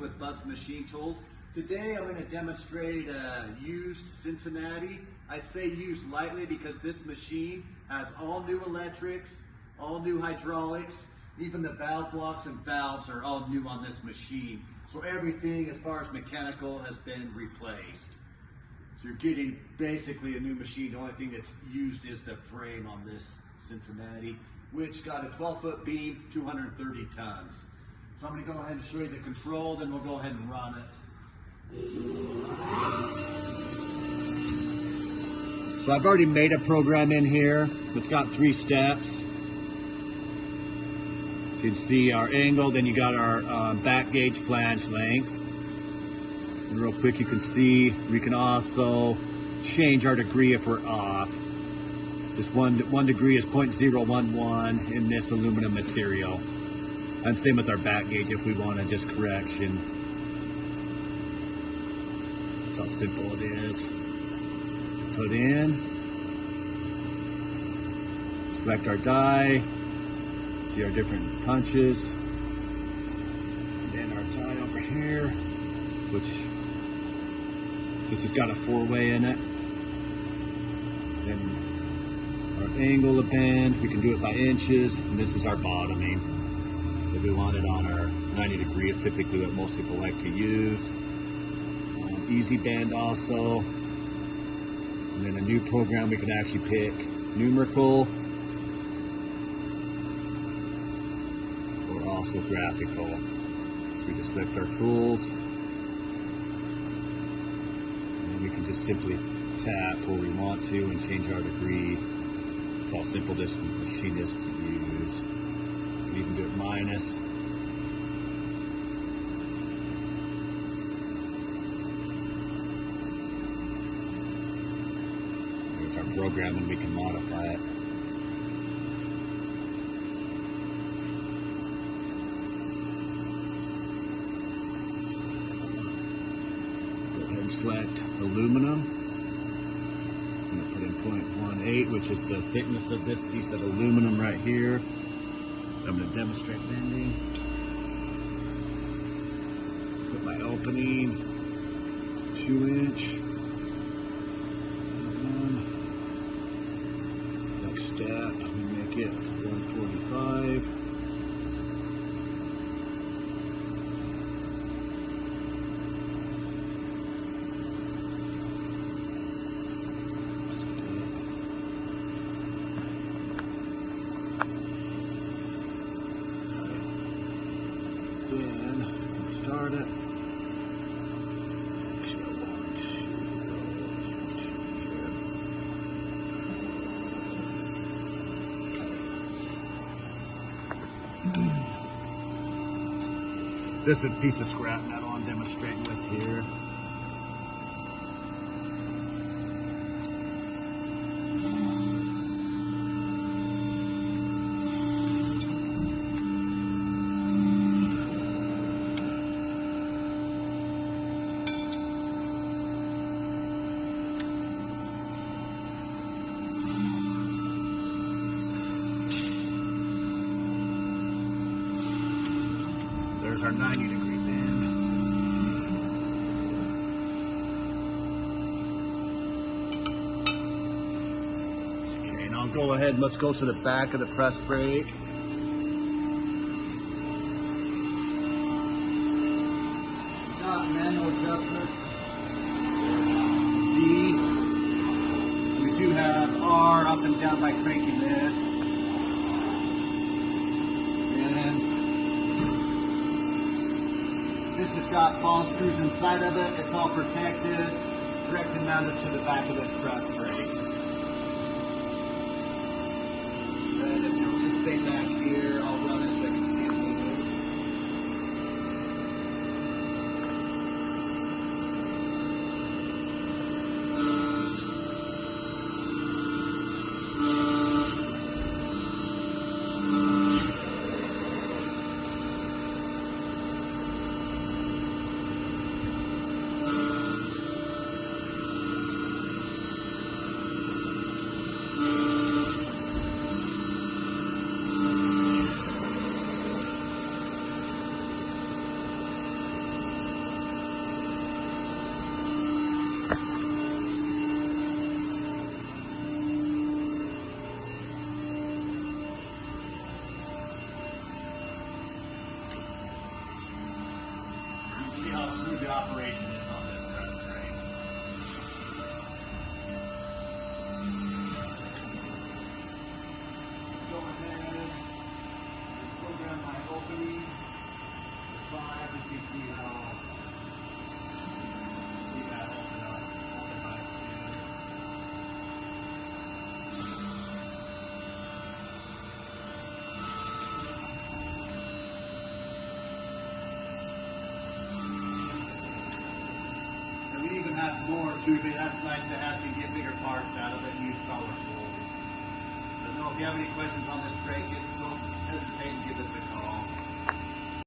With Bud's Machine Tools. Today I'm going to demonstrate a used Cincinnati. I say used lightly because this machine has all new electrics, all new hydraulics, even the valve blocks and valves are all new on this machine. So everything as far as mechanical has been replaced. So you're getting basically a new machine. The only thing that's used is the frame on this Cincinnati, which got a 12-foot beam, 230 tons. So I'm going to go ahead and show you the control, then we'll go ahead and run it. So I've already made a program in here. It's got 3 steps. So you can see our angle, then you got our back gauge flange length. And real quick you can see we can also change our degree if we're off. Just one degree is 0.011 in this aluminum material. And same with our back gauge if we want to just correction. That's how simple it is. Put in. Select our die. See our different punches. And then our die over here, which this has got a 4-way in it. Then our angle of bend, we can do it by inches, and this is our bottoming. If we want it on our 90 degrees, typically what most people like to use. Easy bend also. And then a new program we can actually pick numerical or also graphical. So we just select our tools. And we can just simply tap where we want to and change our degree. It's how simple this machine is to use. You can do it minus. There's our program and we can modify it. Go ahead and select aluminum. I'm going to put in 0.18, which is the thickness of this piece of aluminum right here. I'm going to demonstrate bending. Put my opening 2-inch. Next step, we make it 145. Then start it. This is a piece of scrap metal I'm demonstrating with here. There's our 90-degree bend. Okay, and I'll go ahead and let's go to the back of the press brake. Got manual adjustments. Z. We do have R up and down by cranking this. This has got ball screws inside of it. It's all protected, directly mounted to the back of this press brake. And if you'll just stay back here, I'll run it so I can see it move. operation is on this press crane. Go ahead and program my opening to 5 as you see how that open up. Open my and we even have more too, but that's nice to have, so you get bigger parts out of it and use color tools. But no, if you have any questions on this crate, don't hesitate and give us a